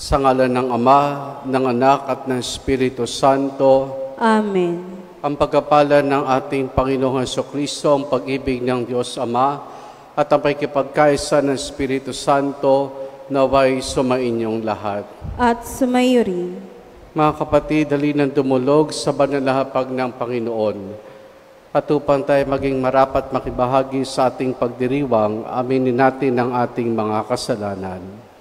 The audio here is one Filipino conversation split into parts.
Sa ngalan ng Ama, ng Anak at ng Espiritu Santo. Amen. Ang pagkapalan ng ating Panginoong Hesukristo, ang pag-ibig ng Diyos Ama, at ang pakikipagkaisa ng Espiritu Santo, naway sumainyong lahat. At sumayo rin. Mga kapatid, dali ng dumulog sa banal na hapag ng Panginoon. At upang tayo maging marapat makibahagi sa ating pagdiriwang, aminin natin ang ating mga kasalanan.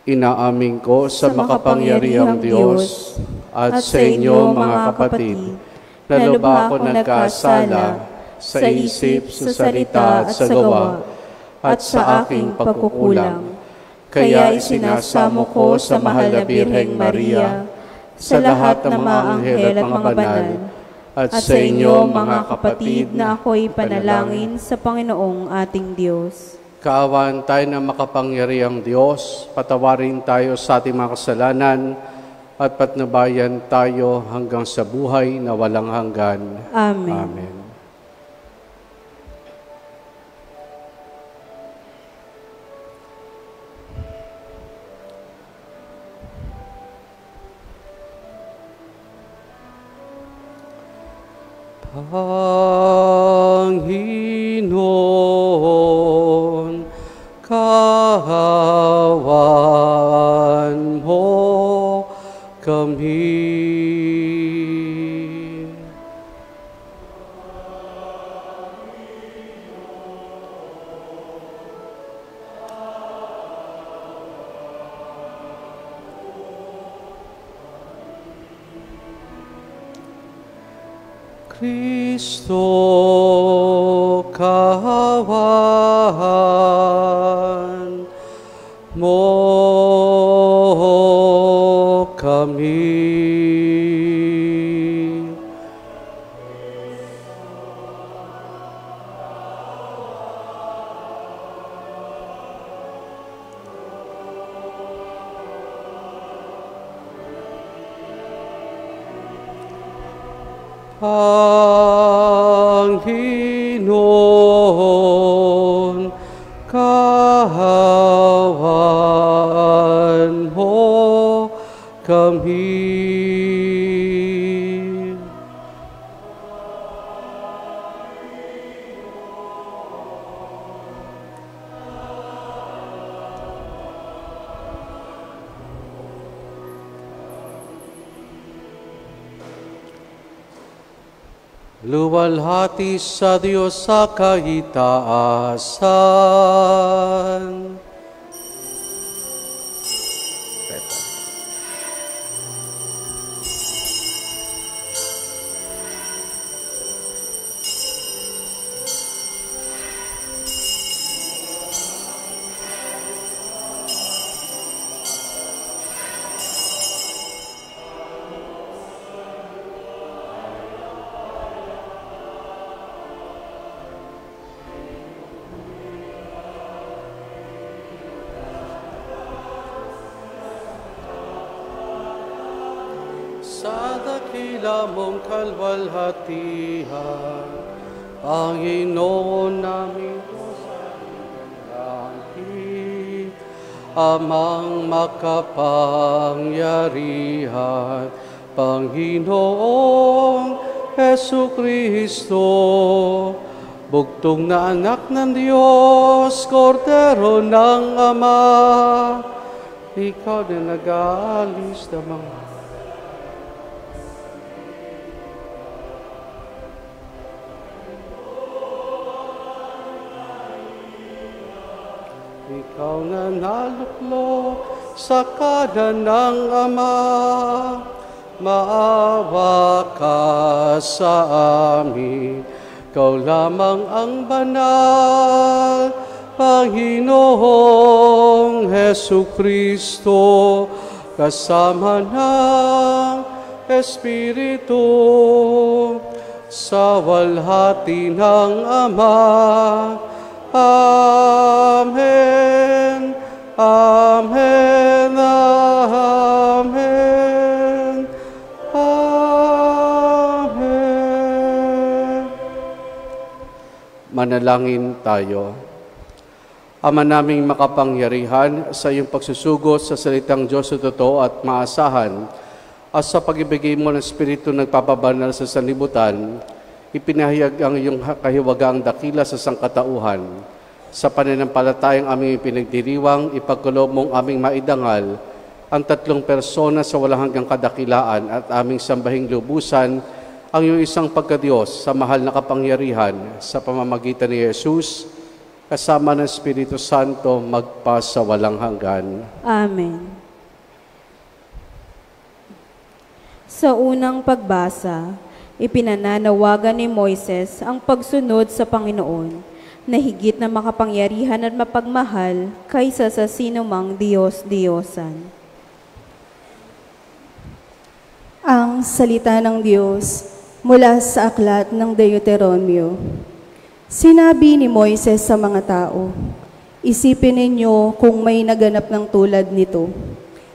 Inaamin ko sa makapangyarihang Diyos at sa inyo mga kapatid, na lubha ako nagkasala sa isip, sa salita at sa gawa, at sa aking pagkukulang. Kaya isinasamo ko sa mahal na Birheng Maria, sa lahat ng mga anghel at mga banal, at sa inyo mga kapatid na ako'y panalangin sa Panginoong ating Diyos. Kaawaan tayo ng makapangyarihang Diyos, patawarin tayo sa ating mga kasalanan, at patnubayan tayo hanggang sa buhay na walang hanggan. Amen. Amen. Panginoon, kahawan mo kami. Kristo, kahawan mo kami. Panginoon, kahawan mo kami. Luwalhati sa Diyos sa kaitaasan. Sa dakila mong kalwalhatian, Panginoon namin Diyos langit, Amang makapangyarihan, Panginoong Hesukristo, bugtong na anak ng Diyos, Kordero ng Ama, ikaw na nag-aalis ng mga ikaw na naluklok sa kanan ng Ama, maawa ka sa amin. Ikaw lamang ang banal, Panginoong Hesukristo, kasama ng Espiritu, sa walhati ng Ama. Amen. Amen. Amen. Amen. Manalangin tayo. Ama naming makapangyarihan, sa iyong pagsusugod sa salitang Diyos na totoo at maasahan, at sa pag-ibigay mo ng Espiritu nagpapabanal sa sanlibutan, ipinahayag ang iyong kahiwagaang dakila sa sangkatauhan. Sa pananampalatayang aming pinagdiriwang, ipagkulob mong aming maidangal ang tatlong persona sa walang hanggang kadakilaan at aming sambahing lubusan ang iyong isang pagkadiyos sa mahal na kapangyarihan sa pamamagitan ni Jesus, kasama ng Espiritu Santo, magpa sa walang hanggan. Amen. Sa unang pagbasa, ipinananawagan ni Moises ang pagsunod sa Panginoon na higit na makapangyarihan at mapagmahal kaysa sa sinumang Diyos-Diyosan. Ang salita ng Diyos mula sa aklat ng Deuteronomio. Sinabi ni Moises sa mga tao, "Isipin ninyo kung may naganap ng tulad nito,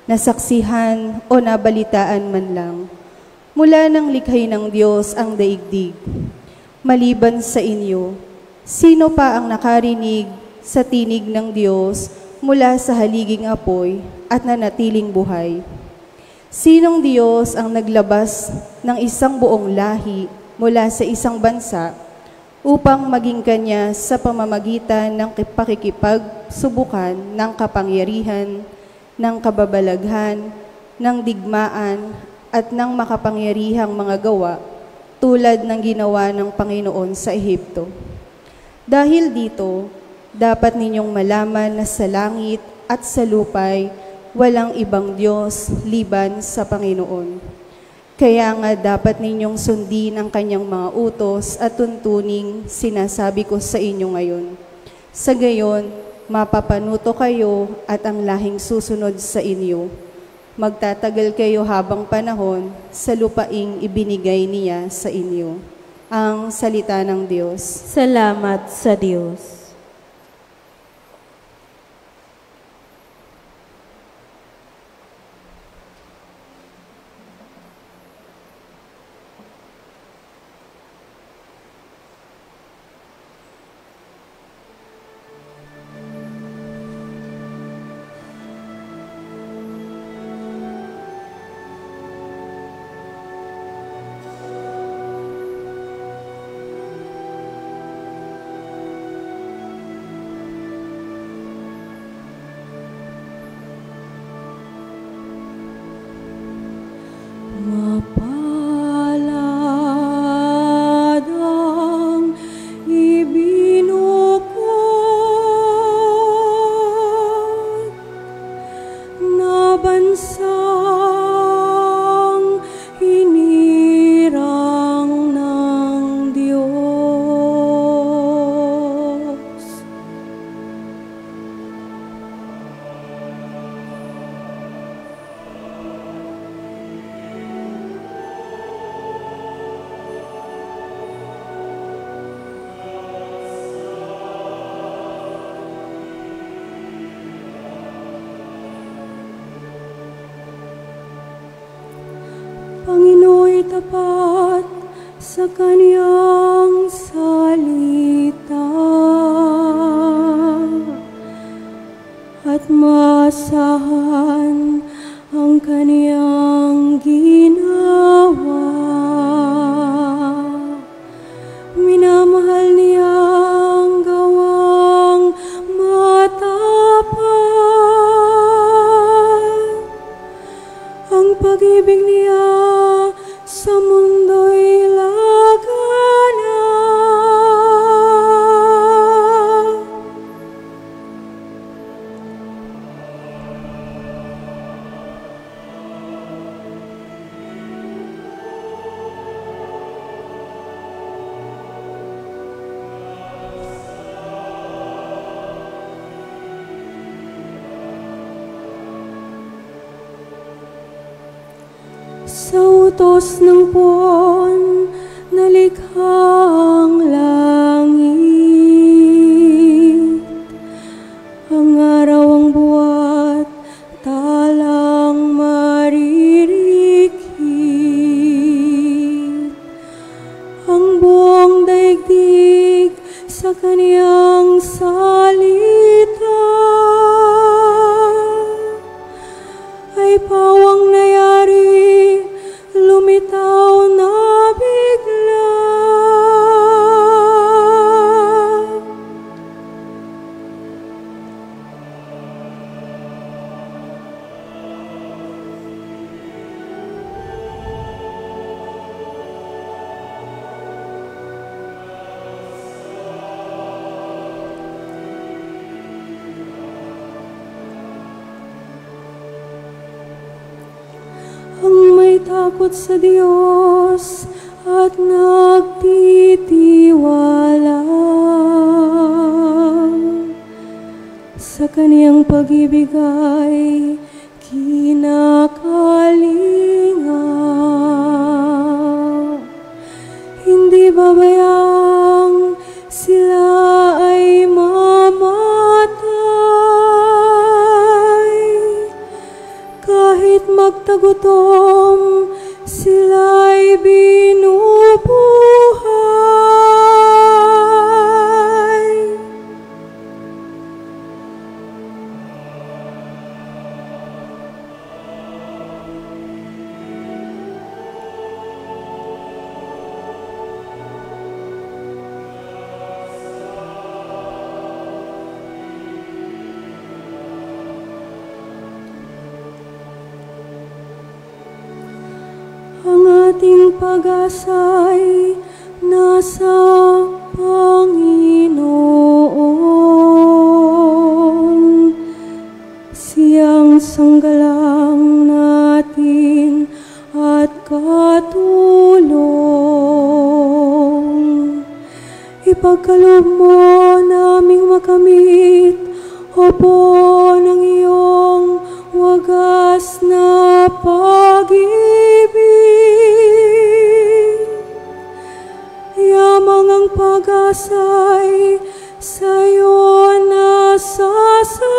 nasaksihan o nabalitaan man lang. Mula nang likhay ng Diyos ang daigdig. Maliban sa inyo, sino pa ang nakarinig sa tinig ng Diyos mula sa haliging apoy at nanatiling buhay? Sinong Diyos ang naglabas ng isang buong lahi mula sa isang bansa upang maging kanya sa pamamagitan ng pakikipagsubukan ng kapangyarihan, ng kababalaghan, ng digmaan, at ng makapangyarihang mga gawa tulad ng ginawa ng Panginoon sa Ehipto? Dahil dito, dapat ninyong malaman na sa langit at sa lupay, walang ibang Diyos liban sa Panginoon. Kaya nga dapat ninyong sundin ang kanyang mga utos at tuntuning sinasabi ko sa inyo ngayon. Sa gayon, mapapanuto kayo at ang lahing susunod sa inyo. Magtatagal kayo habang panahon sa lupaing ibinigay niya sa inyo." Ang salita ng Diyos. Salamat sa Diyos. Mapalad ang ibinukod na bansang hinirang ng Diyos. Pangino'y tapat sa kaniyang salita at maasahan ang kaniyang ginawa. Minamahal niya ang gawang matapat. Ang pag-ibig niya sa mundo'y lagana. Sa utos ng puon na likhang langit, ang araw ang buwan talang maririkit, ang buong daigdig sa kaniyang salita. natatakot sa Diyos at nagtitiwala sa Kaniyang pag-ibig ay kinakalinga. Hindi babayang sila ay mamatay, kahit magtagutom sila'y binubuhay. Ang ating pag-asa'y nasa Panginoon. Siyang sanggalang natin at katulong. Ipagkaloob mo naming makamit, Opo, ng iyong wagas na pag-ibig. Yamang ang pag-asa'y sa'yo nasasalig.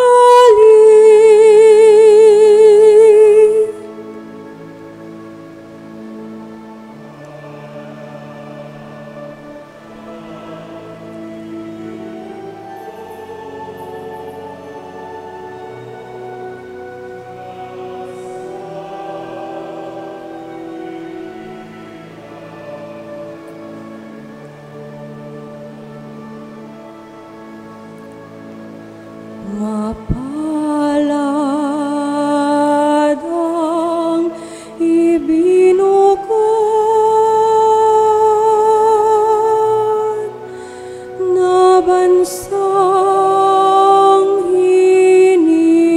Mapalad ang ibinukod na bansang hinirang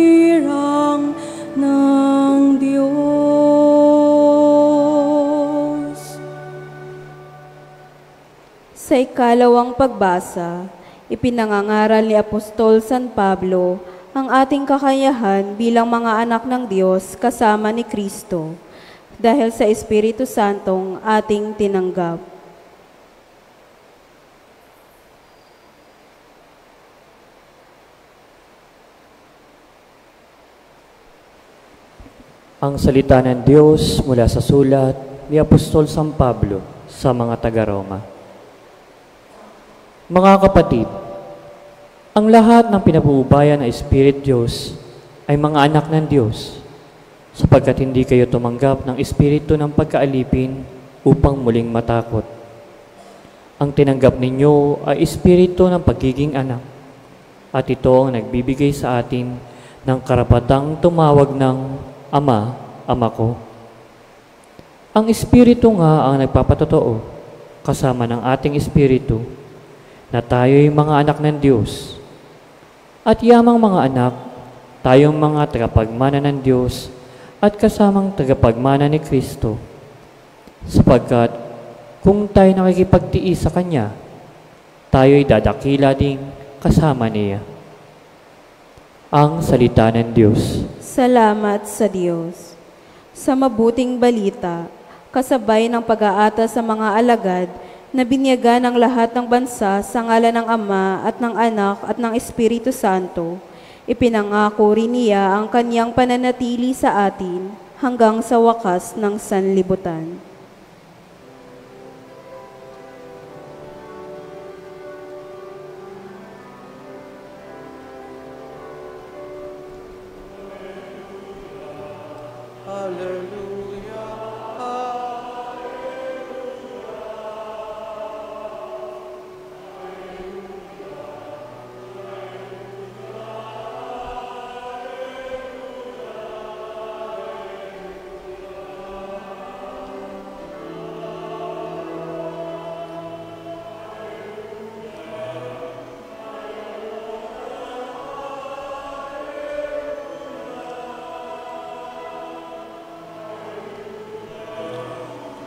ng Diyos. Sa ikalawang pagbasa, ipinangangaral ni Apostol San Pablo ang ating kakayahan bilang mga anak ng Diyos kasama ni Kristo dahil sa Espiritu Santong ating tinanggap. Ang salita ng Diyos mula sa sulat ni Apostol San Pablo sa mga taga-Roma. Mga kapatid, ang lahat ng pinabuubayan ng Espiritu Diyos ay mga anak ng Diyos, sapagkat hindi kayo tumanggap ng espiritu ng pagkaalipin upang muling matakot. Ang tinanggap ninyo ay espiritu ng pagiging anak, at ito ang nagbibigay sa atin ng karapatang tumawag ng Ama, Ama ko. Ang espiritu nga ang nagpapatotoo, kasama ng ating espiritu, na tayo'y mga anak ng Diyos. At yamang mga anak, tayong mga tagapagmana ng Diyos at kasamang tagapagmana ni Kristo. Sapagkat kung tayo nakikipagtiis sa Kanya, tayo'y dadakila ding kasama niya. Ang salita ng Diyos. Salamat sa Diyos. Sa mabuting balita, kasabay ng pag-aata sa mga alagad, na binyagan ang lahat ng bansa sa ngalan ng Ama at ng Anak at ng Espiritu Santo, ipinangako rin niya ang Kanyang pananatili sa atin hanggang sa wakas ng sanlibutan.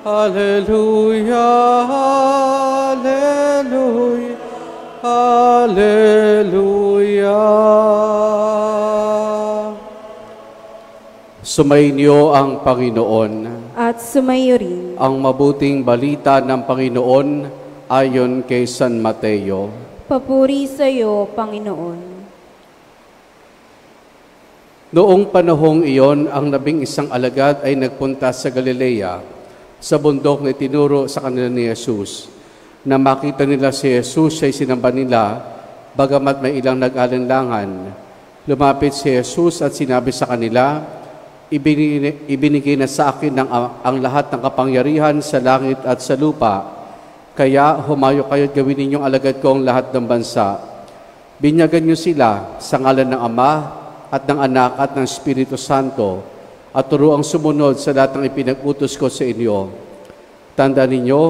Hallelujah, hallelujah, hallelujah. Sumainyo ang Panginoon. At sumayo rin. Ang mabuting balita ng Panginoon ayon kay San Mateo. Papuri sa iyo, Panginoon. Noong panahong iyon, ang 11 alagad ay nagpunta sa Galilea, sa bundok na itinuro sa kanila ni Jesus. Na makita nila si Jesus ay sinamba nila, bagamat may ilang nag-alinlangan. Lumapit si Jesus at sinabi sa kanila, ibinigay na sa akin ang lahat ng kapangyarihan sa langit at sa lupa. Kaya humayo kayo at gawin ninyong alagad ko ang lahat ng bansa. Binyagan niyo sila sa ngalan ng Ama at ng Anak at ng Espiritu Santo, at turuang sumunod sa lahat ng ipinag-utos ko sa inyo. Tandaan ninyo,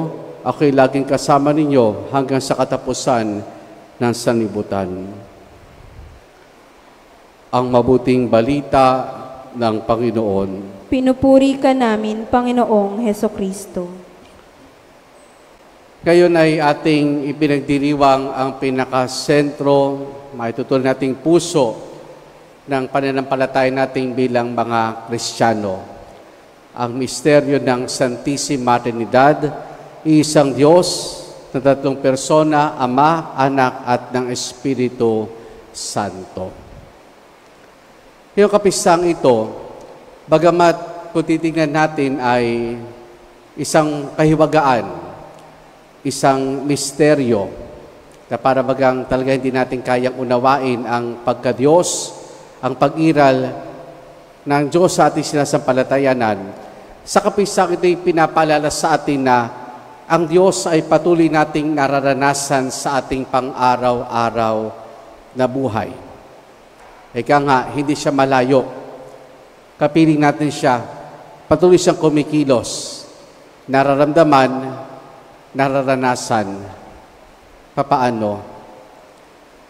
ako'y laging kasama ninyo hanggang sa katapusan ng sanlibutan. Ang mabuting balita ng Panginoon. Pinupuri ka namin, Panginoong Hesukristo. Ngayon ay ating ipinagdiriwang ang pinakasentro, maitutuloy nating puso ng pananampalataya nating bilang mga Kristiyano. Ang misteryo ng Santissima Trinidad, isang Diyos na 3 persona, Ama, Anak at ng Espiritu Santo. Yung kapisang ito, bagamat kung titingnan natin ay isang kahiwagaan, isang misteryo, na para bagang talaga hindi natin kayang unawain ang pagka-Diyos, ang pag-iral ng Diyos sa ating sinasampalatayanan. Sa kapisang ito'y pinapaalala sa atin na ang Diyos ay patuloy nating nararanasan sa ating pang-araw-araw na buhay. Ika nga, hindi siya malayo. Kapiling natin siya, patuloy siyang kumikilos, nararamdaman, nararanasan. Papaano?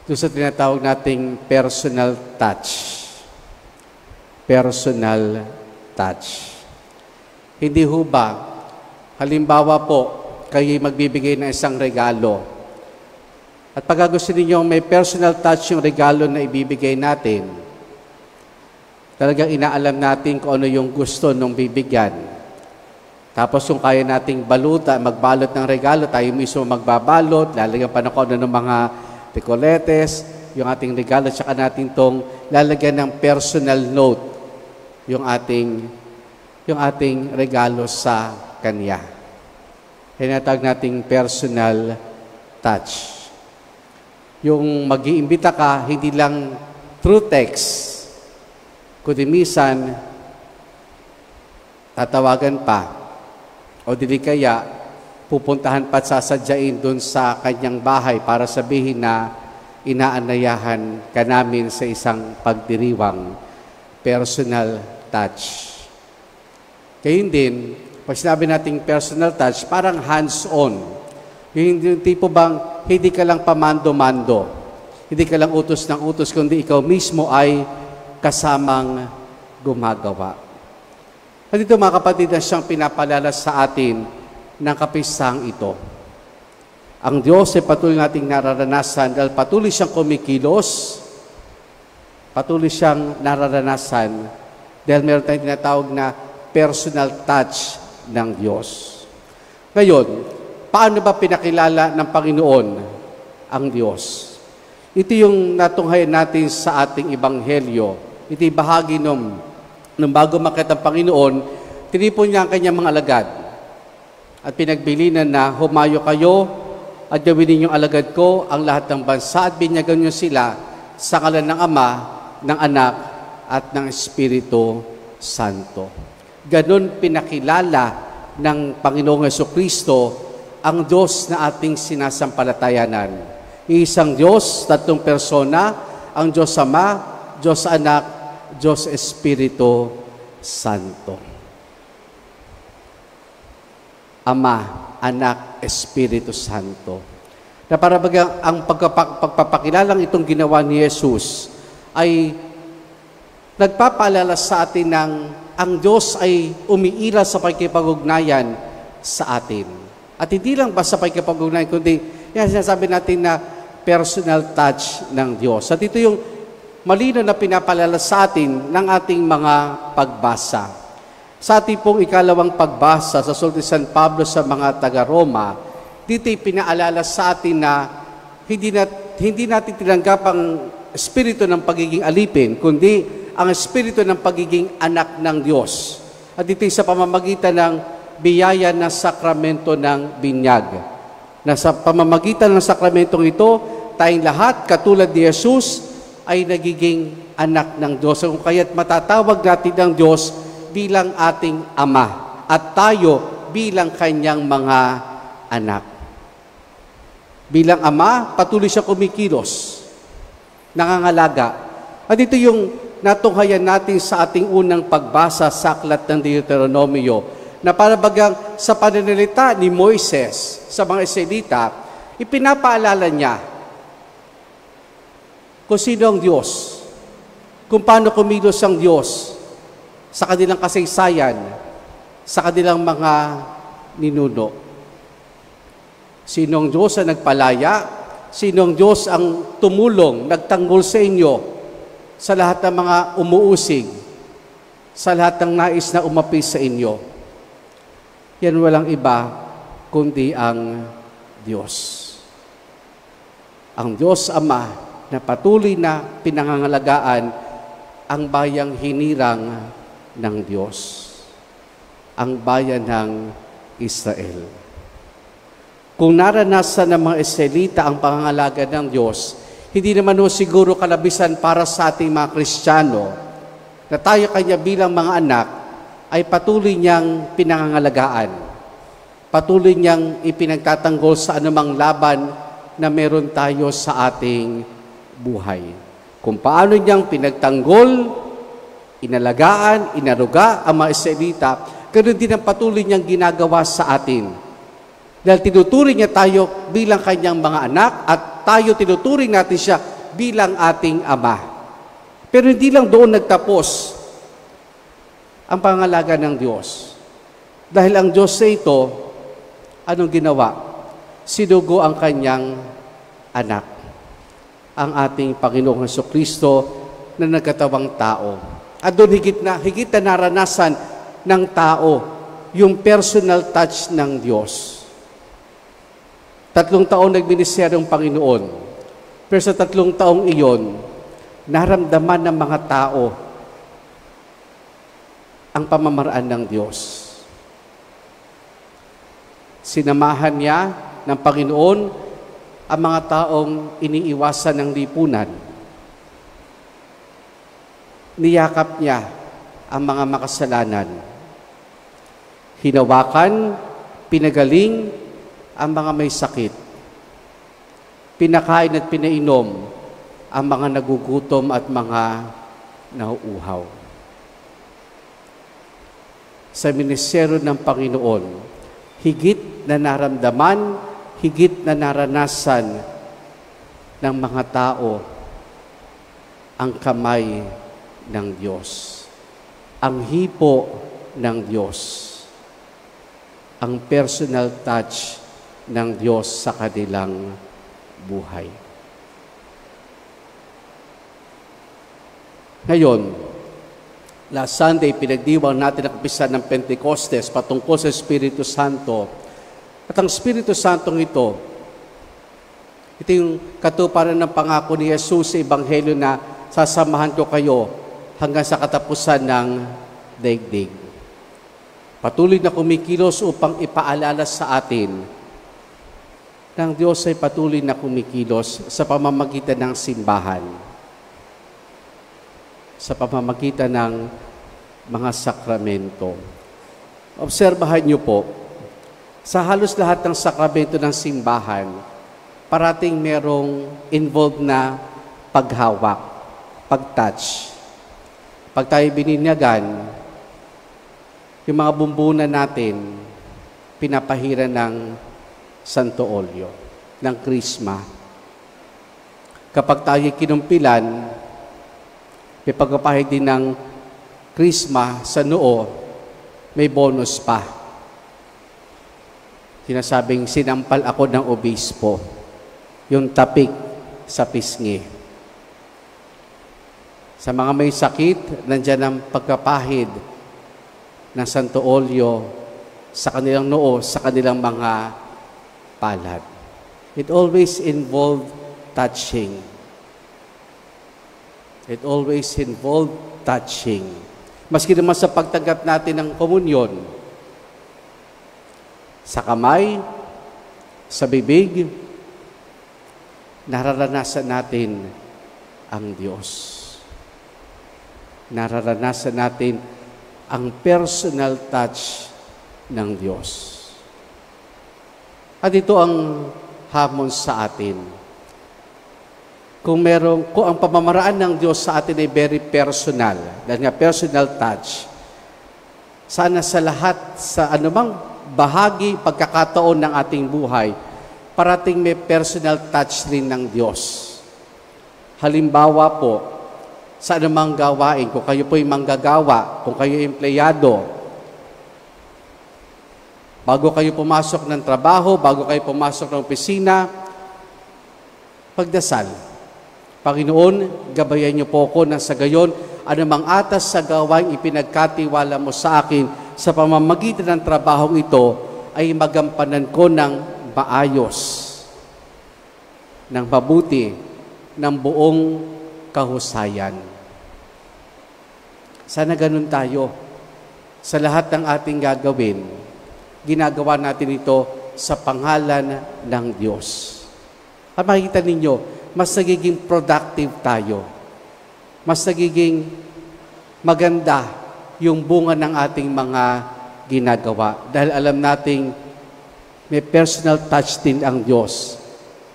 Doon sa tinatawag nating personal touch. Personal touch. Hindi ho ba, halimbawa po, kayo magbibigay ng isang regalo. At pag gusto ninyo may personal touch yung regalo na ibibigay natin, talagang inaalam natin kung ano yung gusto nung bibigyan. Tapos kung kaya nating magbalot ng regalo, tayo mismo magbabalot, lalagyan pa na kung ano ng mga decoletes, yung ating regalo, tsaka natin tong lalagyan ng personal note, yung ating regalo sa Kanya. Hinatag nating personal touch. Yung mag-iimbita ka, hindi lang through text, kundi minsan, tatawagan pa, o dili kaya, pupuntahan pa at sasadyain doon sa kanyang bahay para sabihin na inaanayahan ka namin sa isang pagdiriwang personal touch. Kaya din, pag sinabi nating personal touch, parang hands-on. Yung tipo bang hindi ka lang pamando-mando, hindi ka lang utos ng utos, kundi ikaw mismo ay kasamang gumagawa. At ito mga kapatid, na siyang pinapalala sa atin ng kapisang ito. Ang Diyos ay patuloy nating nararanasan dahil patuloy siyang kumikilos, patuloy siyang nararanasan dahil meron tayong tinatawag na personal touch ng Diyos. Ngayon, paano ba pinakilala ng Panginoon ang Diyos? Ito yung natunghayan natin sa ating Ebanghelyo. Ito'y bahagi nung bago makita ang Panginoon, tinipon niya ang kanyang mga alagad. At pinagbilinan na humayo kayo at gawin ninyong alagad ko ang lahat ng bansa at binyagan niyo sila sa ngalan ng Ama, ng Anak at ng Espiritu Santo. Ganon pinakilala ng Panginoong Hesukristo ang Diyos na ating sinasampalatayanan. Isang Diyos, 3 persona, ang Diyos Ama, Diyos Anak, Diyos Espiritu Santo. Ama, Anak, Espiritu Santo. Na para bagang ang pagpapakilalang itong ginawa ni Jesus ay nagpapaalala sa atin ng ang Diyos ay umiiral sa pagkipag-ugnayan sa atin. At hindi lang basta pagkapag-ugnayan, kundi yan sinasabi natin na personal touch ng Diyos. At ito yung malino na pinapalala sa atin ng ating mga pagbasa. Sa ating pong ikalawang pagbasa sa Sulat ni San Pablo sa mga taga-Roma, dito'y pinaalala sa atin na hindi natin tinanggap ang espiritu ng pagiging alipin, kundi ang espiritu ng pagiging anak ng Diyos. At ito'y sa pamamagitan ng biyaya ng sakramento ng binyag. Na sa pamamagitan ng sakramentong ito, tayong lahat, katulad ni Jesus, ay nagiging anak ng Diyos. Kung kaya't matatawag natin ng Diyos bilang ating Ama at tayo bilang Kanyang mga anak. Bilang Ama, patuloy siya kumikilos, nangangalaga. At ito yung natunghayan natin sa ating unang pagbasa sa aklat ng Deuteronomio, na para bagang sa pananalita ni Moises sa mga Israelita, ipinapaalala niya kung sino ang Diyos, kung paano kumilos ang Diyos sa kanilang kasaysayan, sa kanilang mga ninuno. Sino ang Diyos ang nagpalaya? Sino ang Diyos ang tumulong, nagtanggol sa inyo sa lahat ng mga umuusig, sa lahat ng nais na umapis sa inyo? Yan walang iba kundi ang Diyos. Ang Diyos Ama na patuloy na pinangangalagaan ang bayang hinirang ng Diyos, ang bayan ng Israel. Kung naranasan ng mga Israelita ang pangangalaga ng Diyos, hindi naman siguro kalabisan para sa ating mga Kristiyano na tayo Kanya bilang mga anak ay patuloy niyang pinangangalagaan. Patuloy niyang ipinagtatanggol sa anumang laban na meron tayo sa ating buhay. Kung paano niyang pinagtanggol, inalagaan, inaruga ang mga Israelita, ganoon din ang patuloy niyang ginagawa sa atin. Dahil tinuturing niya tayo bilang Kanyang mga anak at tayo tinuturing natin siya bilang ating Ama. Pero hindi lang doon nagtapos ang pangalaga ng Diyos. Dahil ang Diyos sa ito, anong ginawa? Sinugo ang Kanyang anak, ang ating Panginoong Jesucristo na nagkatawang tao. At doon higit na naranasan ng tao yung personal touch ng Diyos. 3 taon nagministeryong Panginoon. Pero sa 3 taong iyon, naramdaman ng mga tao ang pamamaraan ng Diyos. Sinamahan niya ng Panginoon ang mga taong iniiwasan ng lipunan. Niyakap niya ang mga makasalanan. Hinawakan, pinagaling ang mga may sakit. Pinakain at pinainom ang mga nagugutom at mga nauuhaw. Sa ministeryo ng Panginoon, higit na naramdaman, higit na naranasan ng mga tao ang kamay ng Diyos, ang hipo ng Diyos, ang personal touch ng Diyos sa kanilang buhay. Ngayon, last Sunday, pinagdiwang natin ang umpisa ng Pentecostes patungkol sa Espiritu Santo. At ang Espiritu Santong ito yung katuparan ng pangako ni Jesus sa Ebanghelyo na sasamahan ko kayo hanggang sa katapusan ng daigdig. Patuloy na kumikilos upang ipaalala sa atin ng Diyos ay patuloy na kumikilos sa pamamagitan ng simbahan, sa pamamagitan ng mga sakramento. Obserbahan niyo po, sa halos lahat ng sakramento ng simbahan, parating merong involved na paghawak, pag-touch. Pag tayo bininyagan, yung mga bumbunan natin, pinapahiran ng Santo Olyo, ng Krisma. Kapag tayo kinumpilan, may pagpapahid din ng Krisma sa noo, may bonus pa. Sinasabing, sinampal ako ng obispo. Yung tapik sa pisngi. Sa mga may sakit, nandyan ang pagkapahid ng Santo Olyo sa kanilang noo, sa kanilang mga palad. It always involved touching. It always involved touching. Maski naman sa pagtanggap natin ng komunyon, sa kamay, sa bibig, nararanasan natin ang Diyos. Nararanasan natin ang personal touch ng Diyos. At ito ang hamon sa atin. Kung ang pamamaraan ng Diyos sa atin ay very personal, dahil nga personal touch, sana sa lahat, sa anumang bahagi, pagkakataon ng ating buhay, parating may personal touch rin ng Diyos. Halimbawa po, sa anumang gawain, kung kayo po'y manggagawa, kung kayo empleyado, bago kayo pumasok ng trabaho, bago kayo pumasok ng opisina, pagdasal. Panginoon, gabayan niyo po ako na sa gayon, anumang atas sa gawain ipinagkatiwala mo sa akin sa pamamagitan ng trabahong ito, ay magampanan ko ng maayos, ng mabuti, ng buong kahusayan. Sana ganun tayo. Sa lahat ng ating gagawin, ginagawa natin ito sa pangalan ng Diyos. At makikita ninyo, mas nagiging productive tayo. Mas nagiging maganda yung bunga ng ating mga ginagawa. Dahil alam nating may personal touch din ang Diyos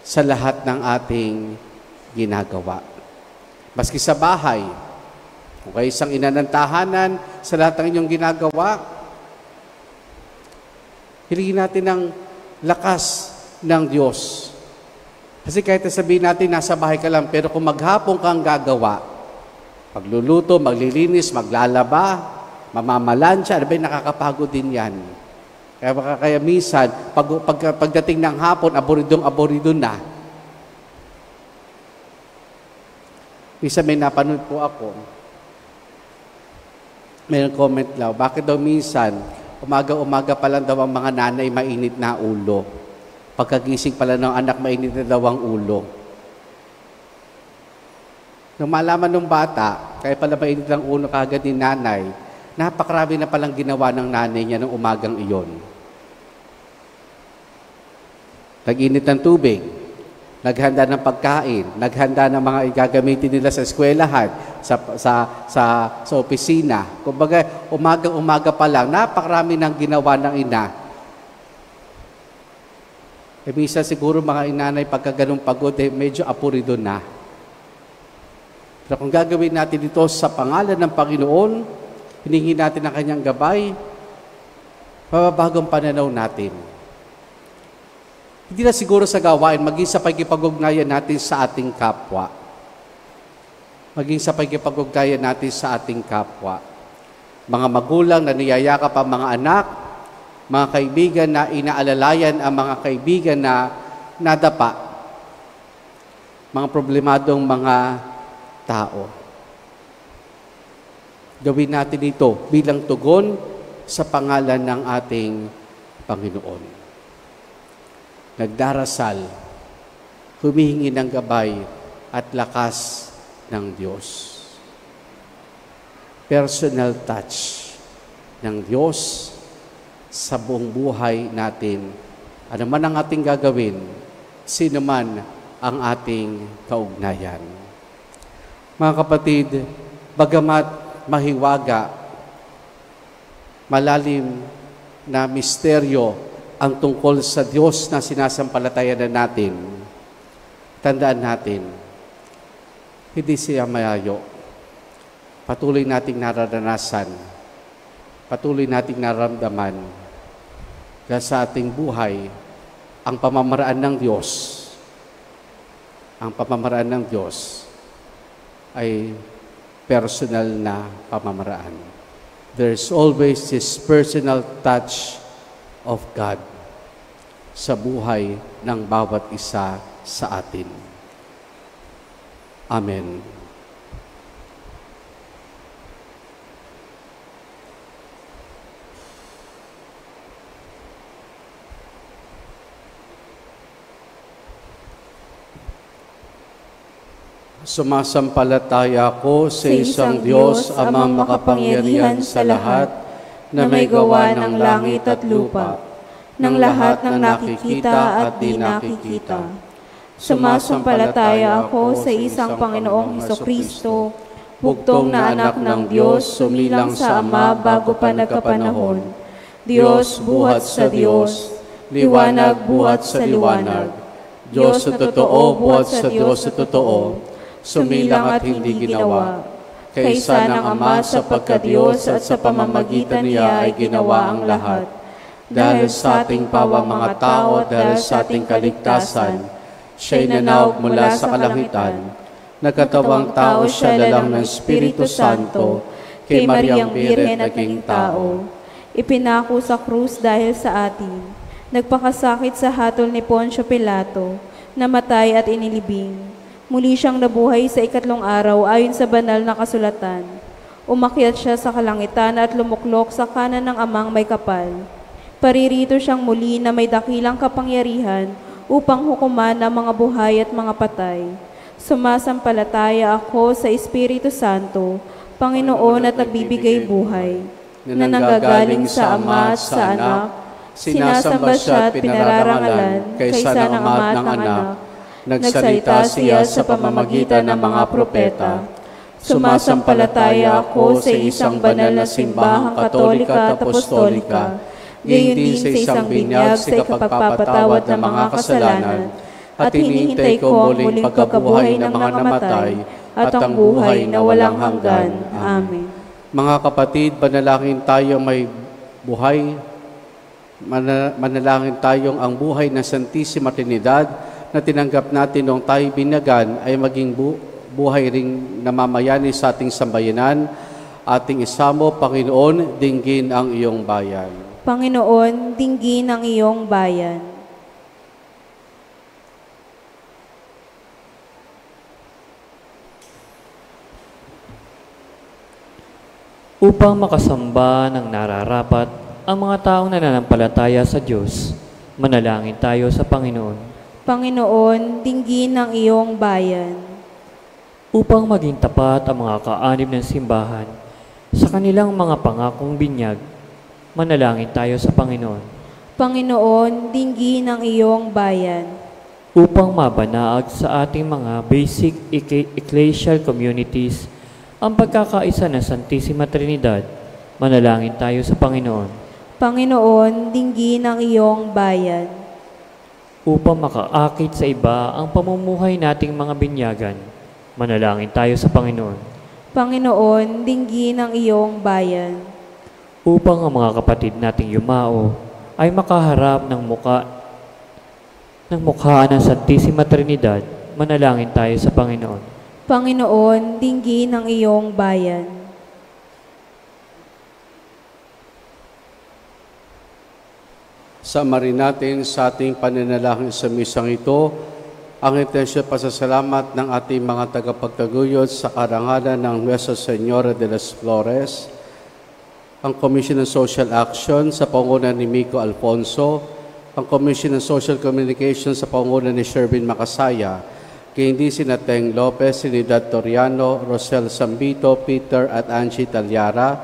sa lahat ng ating ginagawa. Maski sa bahay, kung kayo isang ina ng tahanan, sa lahat ng inyong ginagawa, hilingin natin ang lakas ng Diyos. Kasi kahit sabihin natin, nasa bahay ka lang, pero kung maghapon kang gagawa, magluluto, maglilinis, maglalaba, mamamalansya, ano ba yung nakakapagod din yan? Kaya minsan, pagdating ng hapon, aborido na. Minsan may napanood po ako, may comment daw, bakit daw minsan, umaga-umaga pa lang daw ang mga nanay mainit na ulo. Pagkagising pala ng anak, mainit na daw ang ulo. Nung malaman ng bata, kaya pala mainit ang ulo kagad ni nanay, napakarami na palang ginawa ng nanay niya ng umagang iyon. Nag-init ng tubig, naghanda ng pagkain, naghanda ng mga igagamitin nila sa eskwelahan, sa opisina. Kumbaga, umaga pa lang, napakarami ng ginawa ng ina. Minsan siguro mga inanay, pagka ganun pagod, medyo apurido na. Pero kung gagawin natin ito sa pangalan ng Panginoon, hiningi natin ang kanyang gabay, mababagong pananaw natin. Hindi na siguro sa gawain, maging sa pagkipag-ugnayan natin sa ating kapwa. Maging sa pagkipag-ugnayan natin sa ating kapwa. Mga magulang na niyayakap ang mga anak, mga kaibigan na inaalalayan ang mga kaibigan na nadapa, mga problemadong mga tao. Gawin natin ito bilang tugon sa pangalan ng ating Panginoon. Nagdarasal, humihingi ng gabay at lakas ng Diyos. Personal touch ng Diyos sa buong buhay natin. Ano man ang ating gagawin, sino man ang ating kaugnayan. Mga kapatid, bagamat mahiwaga, malalim na misteryo ang tungkol sa Diyos na sinasampalatayanan natin, tandaan natin, hindi siya mayayo. Patuloy nating nararanasan, patuloy nating naramdaman dahil sa ating buhay ang pamamaraan ng Diyos. Ang pamamaraan ng Diyos ay personal na pamamaraan. There's always this personal touch of God. sa buhay ng bawat isa sa atin. Amen. Sumasampalataya ako sa isang Diyos, Amang makapangyarihan sa lahat, na may gawa ng langit at lupa, ng lahat ng nakikita at di nakikita. Sumasampalataya ako sa isang Panginoong Hesukristo, bugtong na anak ng Diyos, sumilang sa Ama bago pa nagkapanahon. Diyos buhat sa Diyos, liwanag buhat sa liwanag. Diyos na totoo buhat sa Diyos na totoo, sumilang at hindi ginawa. Kaysa ng Ama sa pagka-Diyos at sa pamamagitan niya ay ginawa ang lahat. Dahil sa ating pawang mga tao at dahil sa ating kaligtasan, siya'y nanawag mula sa kalangitan. Nagkatawang tao siya lalang ng Espiritu Santo, kay Mariang Birhen naging tao. Ipinako sa krus dahil sa atin. Nagpakasakit sa hatol ni Poncio Pilato, namatay at inilibing. Muli siyang nabuhay sa ikatlong araw ayon sa banal na kasulatan. Umakyat siya sa kalangitan at lumuklok sa kanan ng Amang may kapal. Paririto siyang muli na may dakilang kapangyarihan upang hukuman ang mga buhay at mga patay. Sumasampalataya ako sa Espiritu Santo, Panginoon at nagbibigay buhay, na nanggagaling sa Ama at sa Anak, sinasamba siya at pinararangalan kaysa ng Ama at ng Anak. Nagsalita siya sa pamamagitan ng mga propeta. Sumasampalataya ako sa isang banal na simbahang katolika at apostolika, gayon din sa isang binyag sa ikapagpapatawad ng mga kasalanan, at hinihintay ko ang muling pagkabuhay ng mga namatay at ang buhay na walang hanggan. Amen. Mga kapatid, manalangin tayo may buhay, manalangin tayong ang buhay ng Santissima Trinidad na tinanggap natin noong tayo binyagan ay maging buhay ring namamayani sa ating sambayanan. Ating isamo, Panginoon, dinggin ang iyong bayan. Panginoon, dinggin ang iyong bayan. Upang makasamba ng nararapat ang mga taong nananampalataya sa Diyos, manalangin tayo sa Panginoon. Panginoon, dinggin ang iyong bayan. Upang maging tapat ang mga kaanib ng simbahan sa kanilang mga pangakong binyag, manalangin tayo sa Panginoon. Panginoon, dinggin ang iyong bayan. Upang mabanaag sa ating mga basic ecclesial communities ang pagkakaisa ng Santissima Trinidad, manalangin tayo sa Panginoon. Panginoon, dinggin ang iyong bayan. Upang makaakit sa iba ang pamumuhay nating mga binyagan, manalangin tayo sa Panginoon. Panginoon, dinggin ang iyong bayan. Upang ang mga kapatid nating yumao ay makaharap ng mukha ng Santissima Trinidad, manalangin tayo sa Panginoon. Panginoon, dinggin ang iyong bayan. Samarin natin sa ating pananalangin sa misang ito ang intensyon pasasalamat ng ating mga tagapagtaguyod sa karangalan ng Nuestra Señora de las Flores, ang Commission on Social Action sa pangunan ni Mico Alfonso, ang Commission on Social Communication sa pangunan ni Shervin Macasaya, kay hindi sina Teng Lopez, Trinidad Toriano, Rosel Sambito, Peter at Angie Talyara,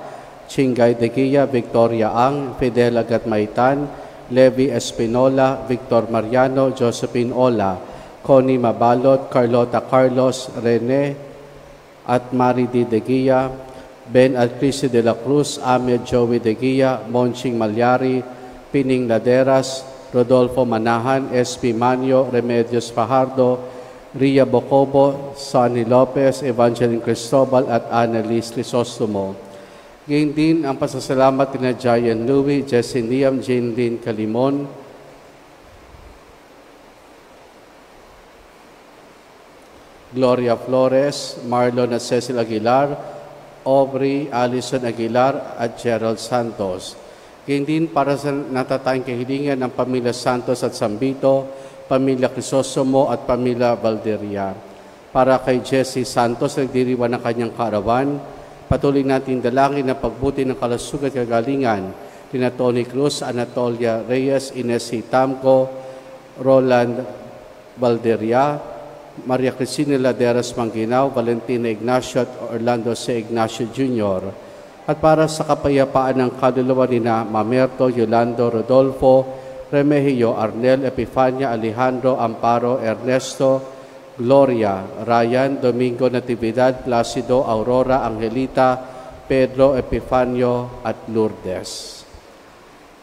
Chingay de Guia, Victoria Ang, Fidel Agatmaitan, Levi Espinola, Victor Mariano, Josephine Ola, Connie Mabalot, Carlota Carlos, Rene at Mari D. De Guia, Ben Alcrisi de la Cruz, Ahmed Joey De Guia, Monching Malyari, Pining Laderas, Rodolfo Manahan, SP Manio, Remedios Fajardo, Ria Bocobo, Sonny Lopez, Evangeline Cristobal at Annalise Lisostomo. Ngayon din ang pasasalamat ni Jayan Louie, Jessie Liam, Jane Lynn Calimon, Gloria Flores, Marlon at Cecil Aguilar, Aubrey, Allison Aguilar at Gerald Santos. Gayon din para sa natatayang kahilingan ng Pamilya Santos at Sambito, Pamilya Crisostomo at Pamilya Valderia. Para kay Jesse Santos, nagdiriwan ng kanyang kaarawan, patuloy natin dalangin na pagbuti ng kalusugan at kagalingan ni Tony Cruz, Anatolia Reyes, Ines Hitamco, Roland Valderia, Maria Cristina Laderas Manguinao, Valentina Ignacio at Orlando C. Ignacio Jr. At para sa kapayapaan ng kaluluwa ni Mamerto, Yolando, Rodolfo, Remigio, Arnel, Epifania, Alejandro, Amparo, Ernesto, Gloria, Ryan, Domingo Natividad, Placido, Aurora, Angelita, Pedro, Epifanio at Lourdes.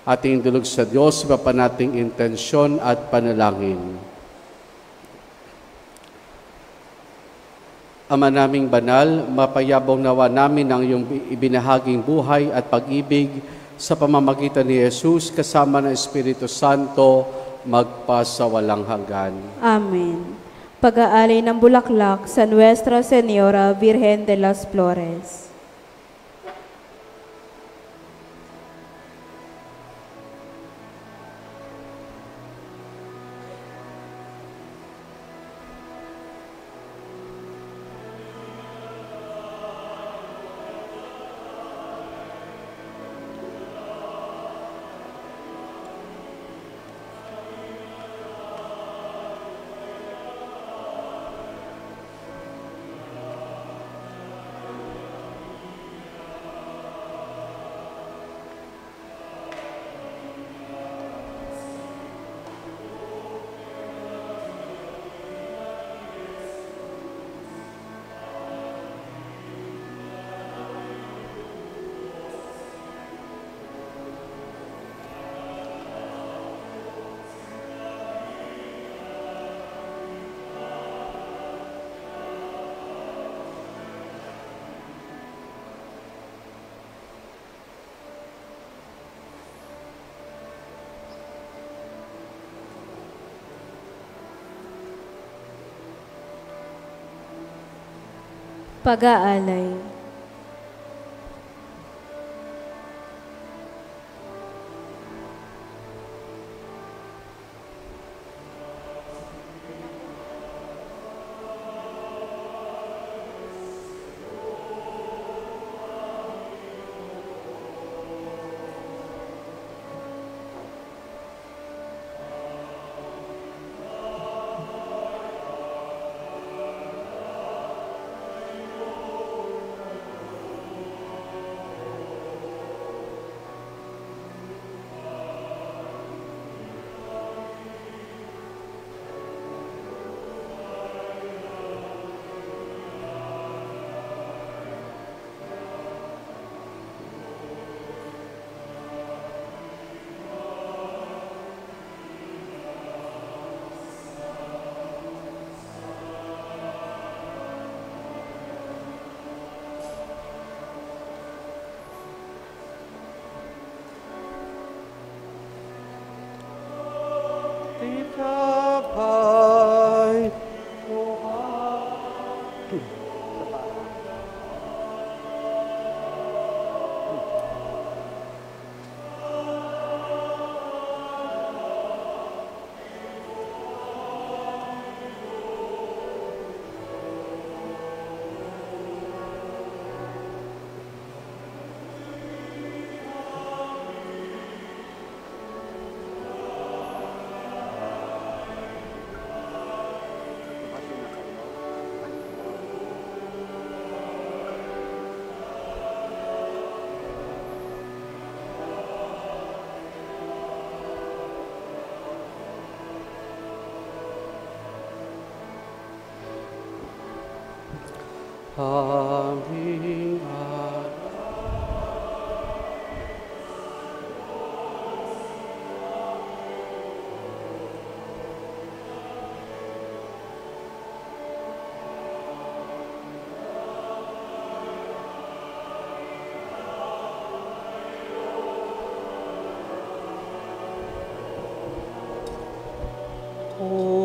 Ating dulog sa Diyos, mapanating intensyon at panalangin. Ama naming banal, mapayabong nawa namin ang iyong ibinahaging buhay at pag-ibig sa pamamagitan ni Jesus kasama ng Espiritu Santo magpasawalang hanggan. Amen. Pag-aalay ng bulaklak sa Nuestra Señora Virgen de las Flores. Pag-aalay. Aming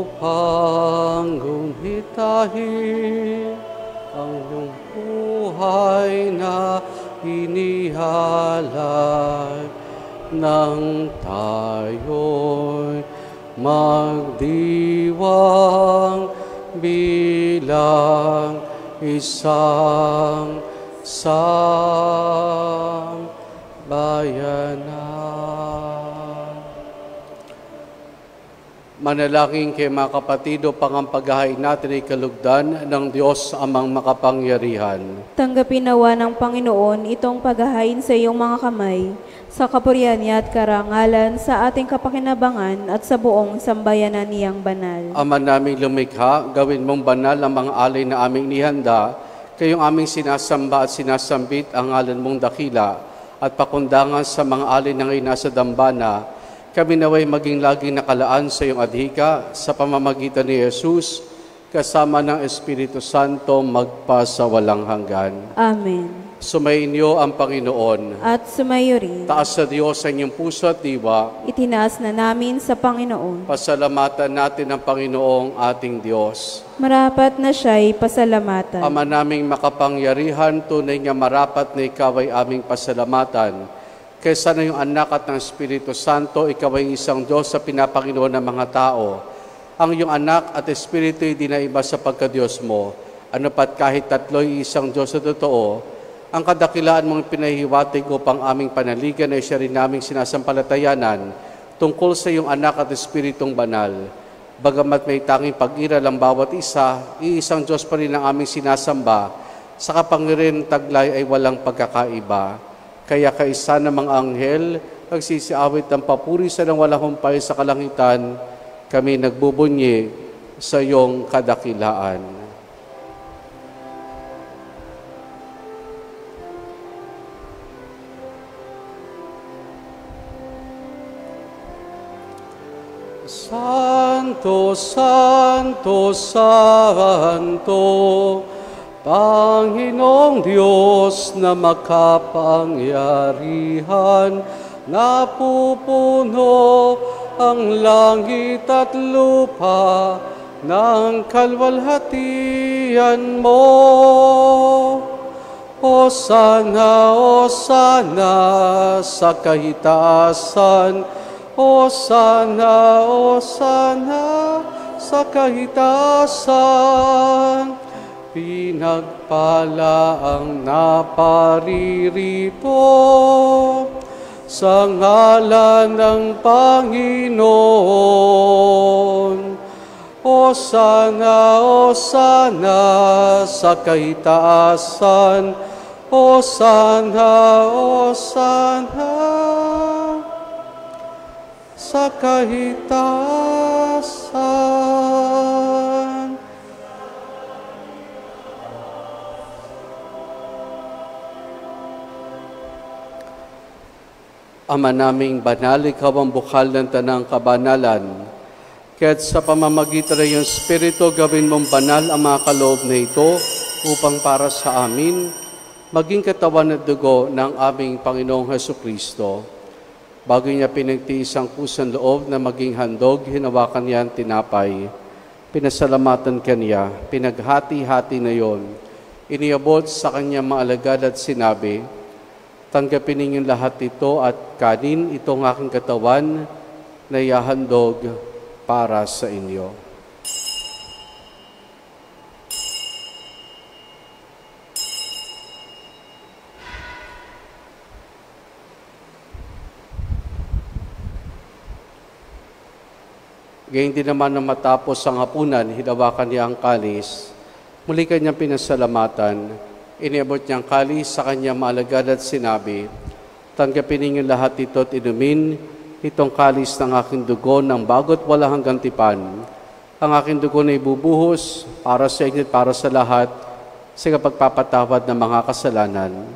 upang gumitahin ang iyong buhay na inihalay. nang tayo'y magdiwang bilang isang sambayanan. Manalangin kay mga kapatid upang ang paghahain natin ay kalugdan ng Diyos amang makapangyarihan. Tanggapin nawa ng Panginoon itong paghahain sa iyong mga kamay, sa kapurihan niya at karangalan sa ating kapakinabangan at sa buong sambayanan niyang banal. Ama naming lumikha, gawin mong banal ang mga alay na aming nihanda, kayong aming sinasamba at sinasambit ang ngalan mong dakila, at pakundangan sa mga alay na ngayon nasa dambana, kami naway maging laging nakalaan sa iyong adhika sa pamamagitan ni Jesus, kasama ng Espiritu Santo magpasawalang hanggan. Amen. Sumainyo ang Panginoon. At sumayo rin. Taas sa Diyos ang inyong puso at diwa. Itinaas na namin sa Panginoon. Pasalamatan natin ang Panginoong ating Diyos. Marapat na siya'y pasalamatan. Ama naming makapangyarihan, tunay nga marapat na ikaw ay aming pasalamatan. Kaysa na yung anak at ng Espiritu Santo, ikaw ay isang Diyos sa pinapanginoon ng mga tao. Ang iyong anak at Espiritu ay di na iba sa pagka-Diyos mo. Ano pat kahit tatlo'y isang Diyos sa totoo, ang kadakilaan mong pinahiwatig upang aming panaligan ay siya rin naming sinasampalatayanan tungkol sa iyong anak at Espiritong banal. Bagamat may tanging pag-iral ang bawat isa, iisang Diyos pa rin ang aming sinasamba, sa kapangyarihan taglay ay walang pagkakaiba. Kaya kaisa ng mga anghel, nagsisiawit ng papuri sa nang walang humpay sa kalangitan, kami nagbubunyi sa iyong kadakilaan. Santo, Santo, Santo, Panginoong Diyos na makapangyarihan, napupuno ang langit at lupa ng kalwalhatian mo. Hosana, Hosana sa kahitaasan, Hosana, Hosana sa kahitaasan. Pinagpala ang naparirito sa ngalan ng Panginoon. Hosana, Hosana sa kahitaasan, Hosana, Hosana sa kahitaasan. Ama naming banal, ikaw ang bukal ng tanang kabanalan. Kaya't sa pamamagitan ng iyong Espiritu, gawin mong banal ang mga kaloob na ito upang para sa amin, maging katawan at dugo ng aming Panginoong Hesukristo. Bago niya pinagtiis ang kusang loob na maging handog, hinawakan niya ang tinapay. Pinasalamatan kaniya, pinaghati-hati na yon. Iniabot sa kanyang mga alagad at sinabi, tanggapin ninyong lahat ito at kanin, itong aking katawan na ihahandog para sa inyo. Gayun din naman na matapos ang hapunan, hinawakan niya ang kalis. Muli kanyang pinasalamatan. Iniabot niyang kalis sa kanyang maalagad at sinabi, tanggapin ninyo lahat ito at inumin, itong kalis ng aking dugo ng bago't wala hanggang tipan. Ang aking dugo na ibubuhos para sa inyo at para sa lahat sa pagpapatawad ng mga kasalanan.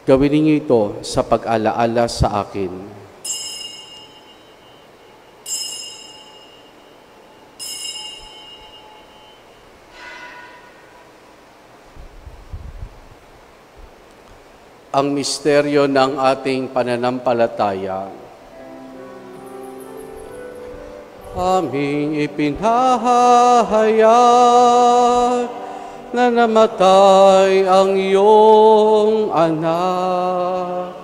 Gawin ninyo ito sa pag-alaala sa akin. Ang misteryo ng ating pananampalataya. Aming ipinahayag na namatay ang iyong anak.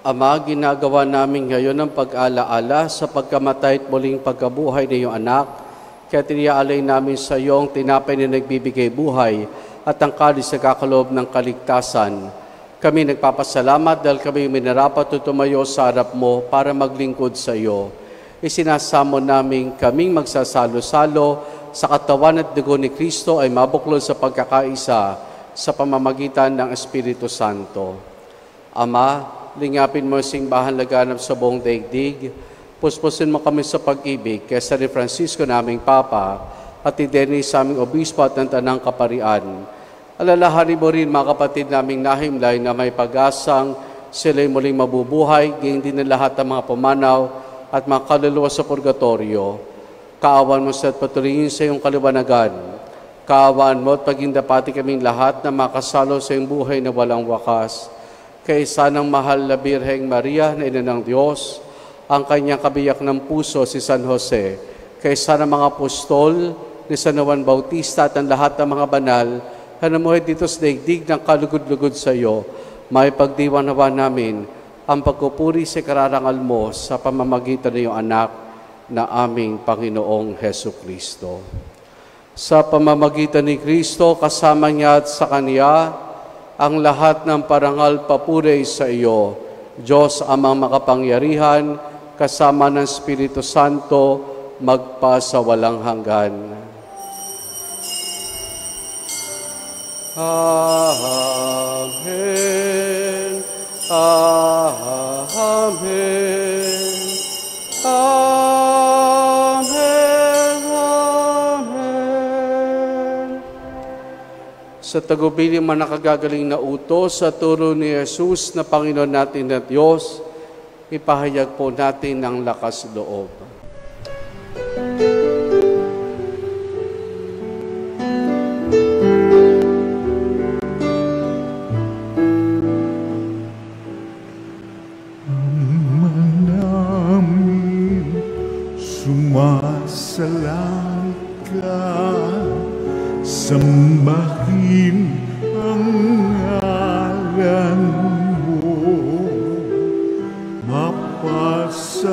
Ama, ginagawa namin ngayon ang pag-alaala sa pagkamatay at muling pagkabuhay ng iyong anak, kaya tiniaalay namin sa iyo ang tinapay na nagbibigay buhay at ang kalis na kakaloob ng kaligtasan. Kami nagpapasalamat dahil kami minarapat at tumayo sa harap mo para maglingkod sa iyo. Isinasamo namin kaming magsasalo-salo sa katawan at dugo ni Kristo ay mabuklod sa pagkakaisa sa pamamagitan ng Espiritu Santo. Ama, lingapin mo ang simbahan laganap sa buong daigdig. Puspusin mo kami sa pag-ibig kay San Francisco naming Papa at ni Dennis sa aming obispo at ng Tanang Kaparian. Alalahanin mo rin mga kapatid naming nahimlay na may pag-asang sila'y muling mabubuhay, gayon din ng lahat ng mga pumanaw at mga kaluluwa sa purgatorio. Kaawan mo sa at patuloyin sa iyong kaliwanagan. Kaawaan mo at pagindapati kaming lahat na makasalo sa iyong buhay na walang wakas. Kaisa ng mahal na Birheng Maria na Ina ng Diyos, ang kanyang kabiyak ng puso si San Jose, kaisa ng mga apostol ni San Juan Bautista at ang lahat ng mga banal na namuhay dito sa daigdig ng kalugod-lugod sa iyo, may pagdiwanawa namin ang pagpupuri sa kararangal mo sa pamamagitan ng iyong anak na aming Panginoong Heso Kristo. Sa pamamagitan ni Kristo, kasama niya at sa Kanya, ang lahat ng parangal papuri sa iyo, Diyos amang makapangyarihan, kasama ng Espiritu Santo, magpa sa walang hanggan. Amen. Amen. Amen. Amen. Sa tagubiling man nakagagaling na utos sa turo ni Jesus na Panginoon natin at Diyos, ipahayag po natin ang lakas loob. Namin sumasalang ka, sambahin ang ngalan mo, mapasamin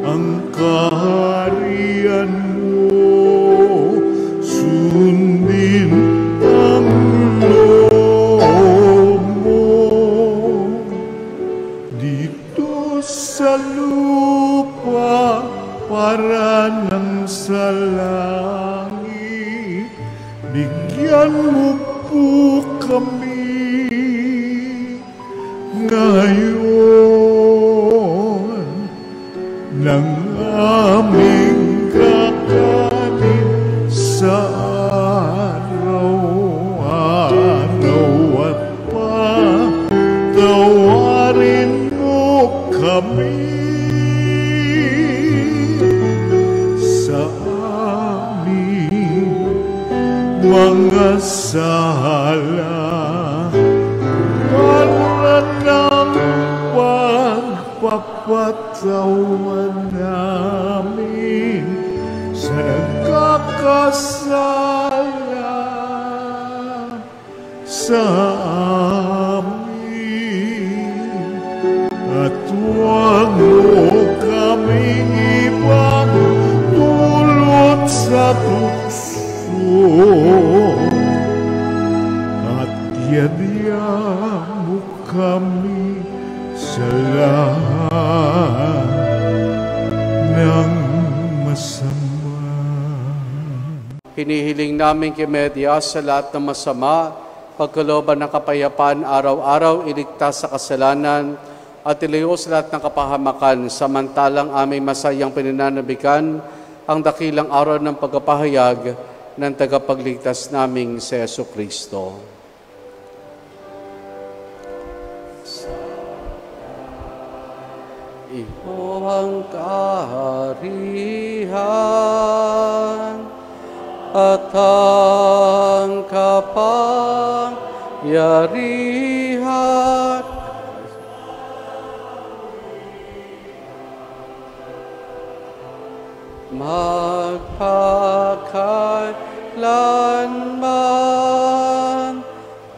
ang kaharian mo, sundin ang loob mo dito sa lupa para nang sa langit. Bigyan mo po kami ngayon ng aming kakanin sa araw-araw at patawarin mo kami sa aming mga sala para ng pagpapatawan namin sa nagkakasala sa amin, at huwag mo kaming ipagdulot sa tukso, at yadya mo kami sa lahat ng masama. Hinihiling namin kay Media sa lahat ng masama, pagkalooban ng kapayapaan araw-araw, iligtas sa kasalanan, at ilayo sa lahat ng kapahamakan, samantalang aming masayang pinananabikan ang dakilang araw ng pagpapahayag ng tagapagligtas naming si Yesu Kristo. Iyo ang kaharian at ang kapangyarihan magpakailanman.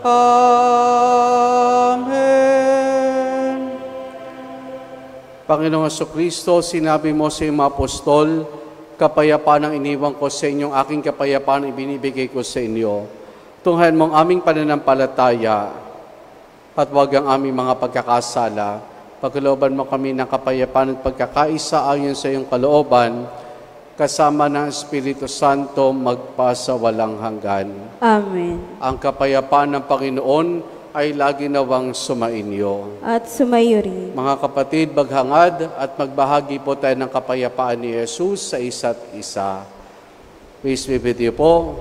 Amen. Panginoong Jesucristo, sinabi mo sa iyong mga apostol, kapayapaan ang iniwan ko sa inyong aking kapayapaan ang ibinibigay ko sa inyo. Tunghayan mong aming pananampalataya at huwag ang aming mga pagkakasala. Pagkalooban mo kami ng kapayapaan at pagkakaisa ayon sa iyong kalooban, kasama ng Espiritu Santo magpasa walang hanggan. Amen. Ang kapayapaan ng Panginoon ay lagi nawang sumainyo. At sumayo rin. Mga kapatid, maghangad at magbahagi po tayo ng kapayapaan ni Jesus sa isa't isa. Peace be with you po.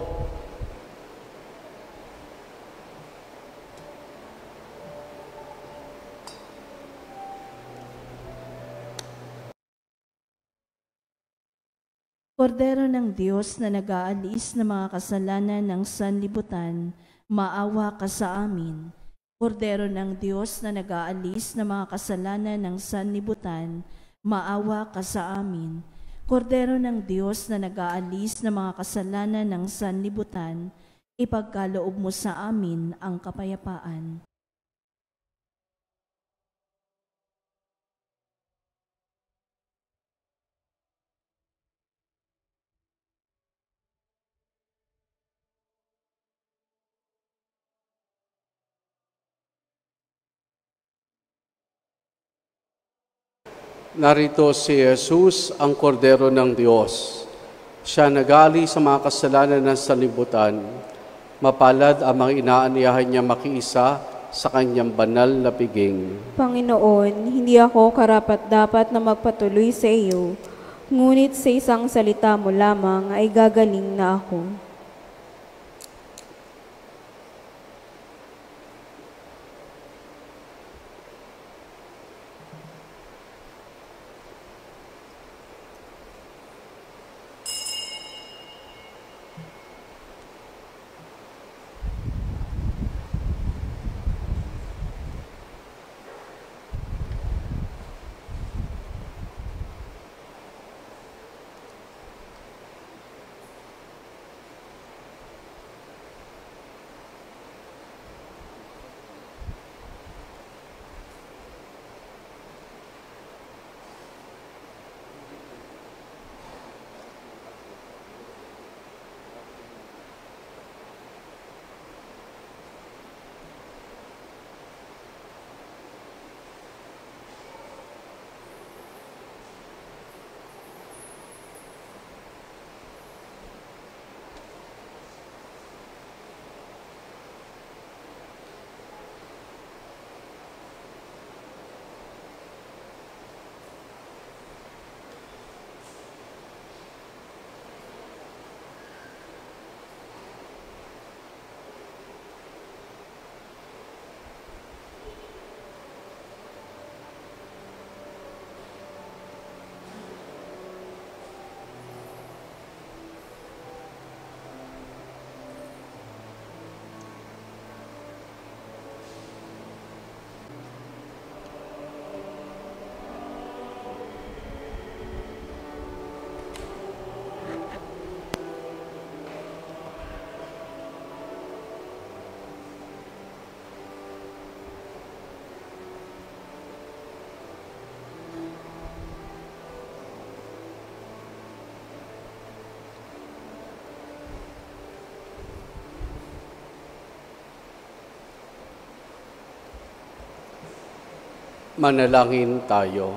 Kordero ng Diyos na nag-aalis ng mga kasalanan ng sanlibutan, maawa ka sa amin. Kordero ng Diyos na nag-aalis ng mga kasalanan ng sanlibutan, maawa ka sa amin. Kordero ng Diyos na nag-aalis ng mga kasalanan ng sanlibutan, ipagkaloob mo sa amin ang kapayapaan. Narito si Jesus, ang kordero ng Diyos. Siya nagali sa mga kasalanan ng sanlibutan. Mapalad ang mga inaaniyahan niya makiisa sa kanyang banal na piging. Panginoon, hindi ako karapat-dapat na magpatuloy sa iyo, ngunit sa isang salita mo lamang ay gagaling na ako. Manalangin tayo.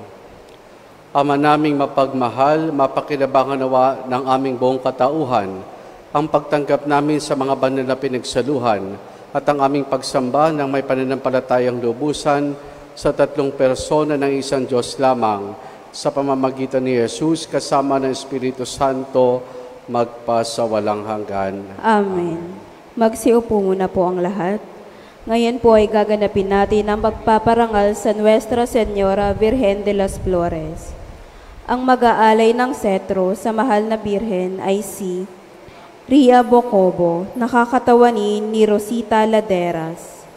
Ama naming mapagmahal, mapakinabangan nawa ng aming buong katauhan, ang pagtanggap namin sa mga banal na pinagsaluhan at ang aming pagsamba ng may pananampalatayang lubusan sa tatlong persona ng isang Diyos lamang, sa pamamagitan ni Jesus kasama ng Espiritu Santo, magpasawalang hanggan. Amen. Magsiupo muna po ang lahat. Ngayon po ay gaganapin natin ang pagpaparangal sa Nuestra Señora Virgen de las Flores. Ang mag-aalay ng setro sa mahal na Birhen ay si Ria Bocobo, nakakatawanin ni Rosita Laderas.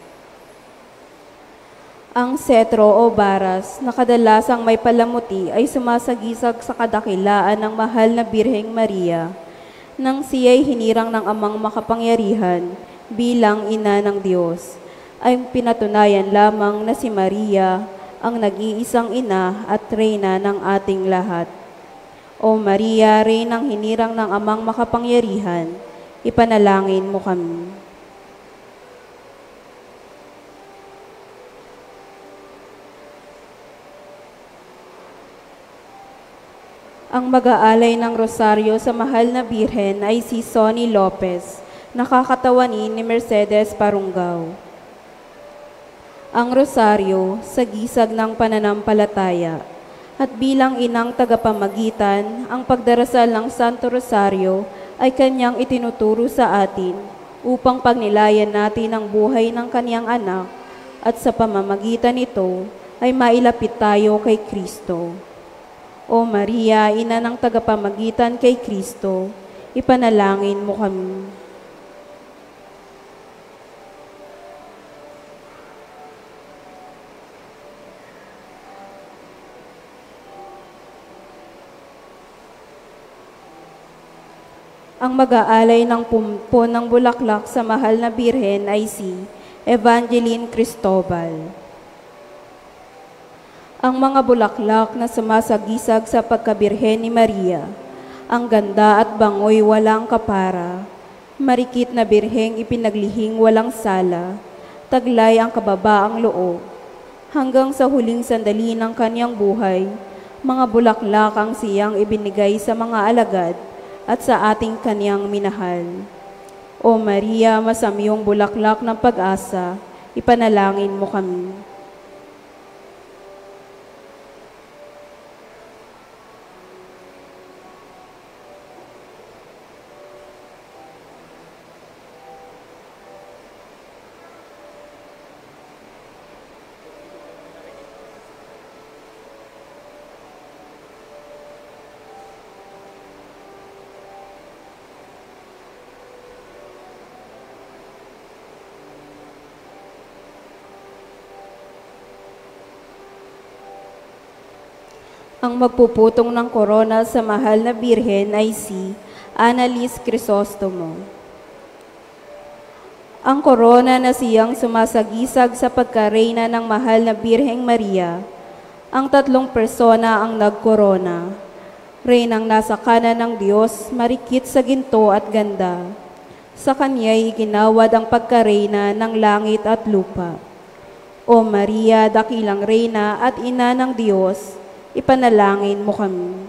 Ang setro o baras na kadalasang may palamuti ay sumasagisag sa kadakilaan ng mahal na Birheng Maria nang siya'y hinirang ng amang makapangyarihan bilang ina ng Diyos, ay pinatunayan lamang na si Maria ang nag-iisang ina at reyna ng ating lahat. O Maria, Reynang hinirang ng Amang makapangyarihan, ipanalangin mo kami. Ang mag-aalay ng rosaryo sa mahal na birhen ay si Sonny Lopez, nakakatawanin ni Mercedes Parunggaw. Ang rosaryo sa gisag ng pananampalataya at bilang inang tagapamagitan, ang pagdarasal ng Santo Rosario ay kanyang itinuturo sa atin upang pagnilayan natin ang buhay ng kanyang anak at sa pamamagitan nito ay mailapit tayo kay Kristo. O Maria, ina ng tagapamagitan kay Kristo, ipanalangin mo kami. Ang mag-aalay ng pumpon ng bulaklak sa mahal na birhen ay si Evangeline Cristobal. Ang mga bulaklak na sumasagisag sa pagkabirhen ni Maria, ang ganda at bangoy walang kapara, marikit na birheng ipinaglihing walang sala, taglay ang kababaang loob. Hanggang sa huling sandali ng kanyang buhay, mga bulaklak ang siyang ibinigay sa mga alagad at sa ating kanyang minahal. O Maria, masamyong bulaklak ng pag-asa, ipanalangin mo kami. Ang magpuputong ng korona sa mahal na birhen ay si Annalise Crisostomo. Ang korona na siyang sumasagisag sa pagkareyna ng mahal na Birheng Maria, ang tatlong persona ang nagkorona. Reynang nasa kanan ng Diyos, marikit sa ginto at ganda. Sa kanya'y iginawad ang pagkareyna ng langit at lupa. O Maria, dakilang reyna at ina ng Diyos, ipanalangin mo kami.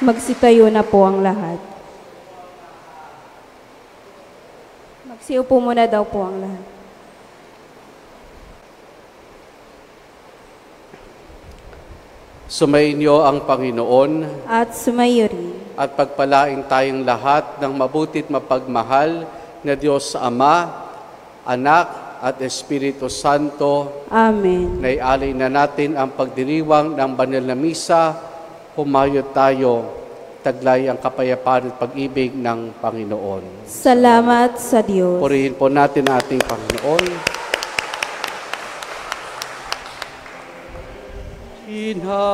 Magsitayo na po ang lahat. Magsiupo muna daw po ang lahat. Sumainyo ang Panginoon At sumayo rin. at pagpalain tayong lahat ng mabutit mapagmahal na Diyos Ama, Anak at Espiritu Santo. Amen. Naialay na natin ang pagdiriwang ng banal na misa. Humayo tayo, taglay ang kapayapaan at pag-ibig ng Panginoon. Salamat sa Diyos. Purihin po natin ating Panginoon. Inha